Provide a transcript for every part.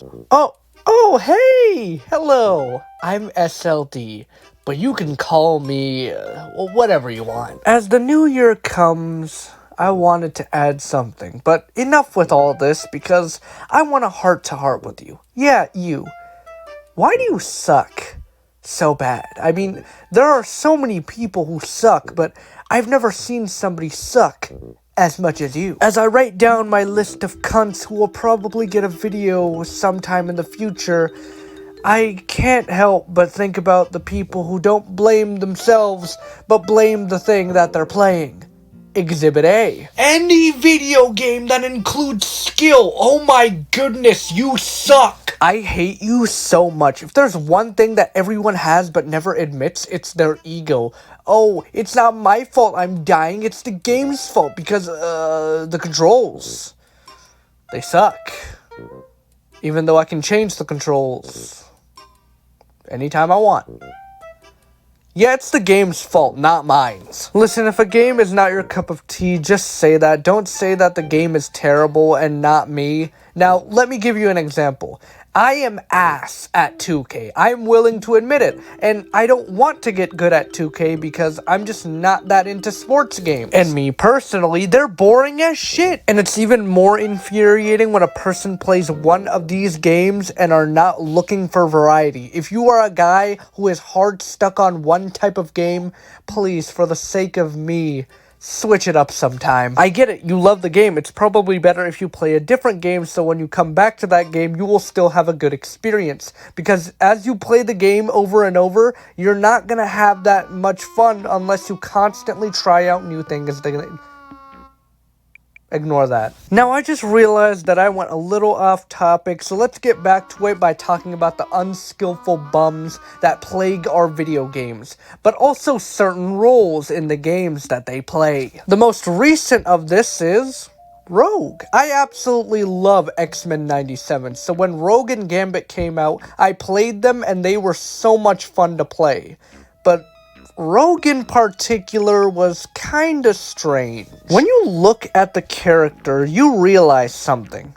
Videogames. Oh, hey! Hello! I'm SLD, but you can call me, whatever you want. As the new year comes, I wanted to add something, but enough with all this because I want a heart-to-heart with you. Yeah, you. Why do you suck so bad? I mean, there are so many people who suck, but I've never seen somebody suck as much as you. As I write down my list of cunts who will probably get a video sometime in the future, I can't help but think about the people who don't blame themselves, but blame the thing that they're playing. Exhibit A. Any video game that includes skill, oh my goodness, you suck! I hate you so much. If there's one thing that everyone has but never admits, it's their ego. Oh, it's not my fault I'm dying, it's the game's fault because, the controls. They suck. Even though I can change the controls anytime I want. Yeah, it's the game's fault, not mine. Listen, if a game is not your cup of tea, just say that. Don't say that the game is terrible and not me. Now, let me give you an example. I am ass at 2K. I'm willing to admit it. And I don't want to get good at 2K because I'm just not that into sports games. And me personally, they're boring as shit. And it's even more infuriating when a person plays one of these games and are not looking for variety. If you are a guy who is hard stuck on one type of game, please, for the sake of me, switch it up sometime. I get it, you love the game. It's probably better if you play a different game so when you come back to that game, you will still have a good experience. Because as you play the game over and over, you're not gonna have that much fun unless you constantly try out new things. Ignore that. Now, I just realized that I went a little off topic, so let's get back to it by talking about the unskillful bums that plague our video games, but also certain roles in the games that they play. The most recent of this is Rogue. I absolutely love X-Men 97, so when Rogue and Gambit came out, I played them and they were so much fun to play. But Rogue in particular was kinda strange. When you look at the character, you realize something.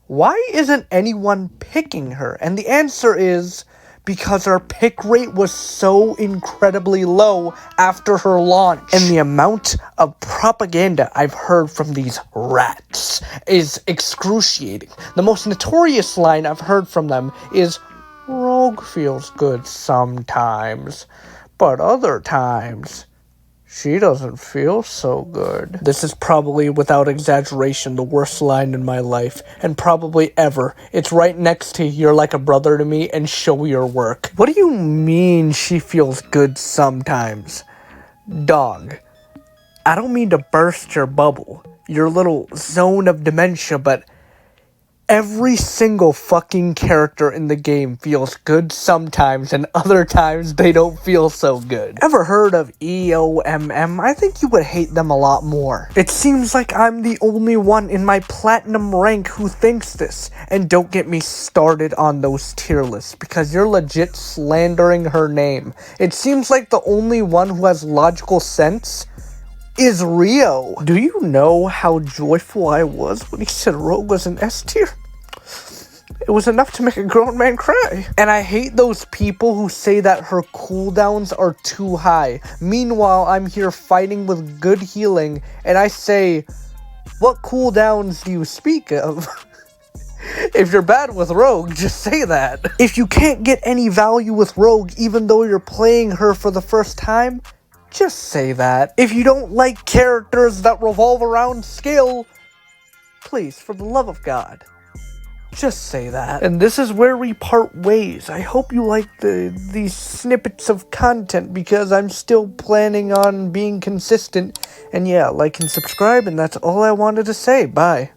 Why isn't anyone picking her? And the answer is because her pick rate was so incredibly low after her launch. And the amount of propaganda I've heard from these rats is excruciating. The most notorious line I've heard from them is, "Rogue feels good sometimes, but other times, she doesn't feel so good." This is probably, without exaggeration, the worst line in my life, and probably ever. It's right next to "You're like a brother to me" and "Show your work." What do you mean she feels good sometimes? Dog, I don't mean to burst your bubble, your little zone of dementia, but every single fucking character in the game feels good sometimes, and other times they don't feel so good. Ever heard of EOMM? I think you would hate them a lot more. It seems like I'm the only one in my platinum rank who thinks this. And don't get me started on those tier lists, because you're legit slandering her name. It seems like the only one who has logical sense is Rio. Do you know how joyful I was when he said Rogue was an S tier? It was enough to make a grown man cry. And I hate those people who say that her cooldowns are too high. Meanwhile, I'm here fighting with good healing, and I say, what cooldowns do you speak of? If you're bad with Rogue, just say that. If you can't get any value with Rogue even though you're playing her for the first time, just say that. If you don't like characters that revolve around skill, please, for the love of God, just say that. And this is where we part ways. I hope you like these snippets of content because I'm still planning on being consistent. And yeah, like and subscribe, and that's all I wanted to say. Bye.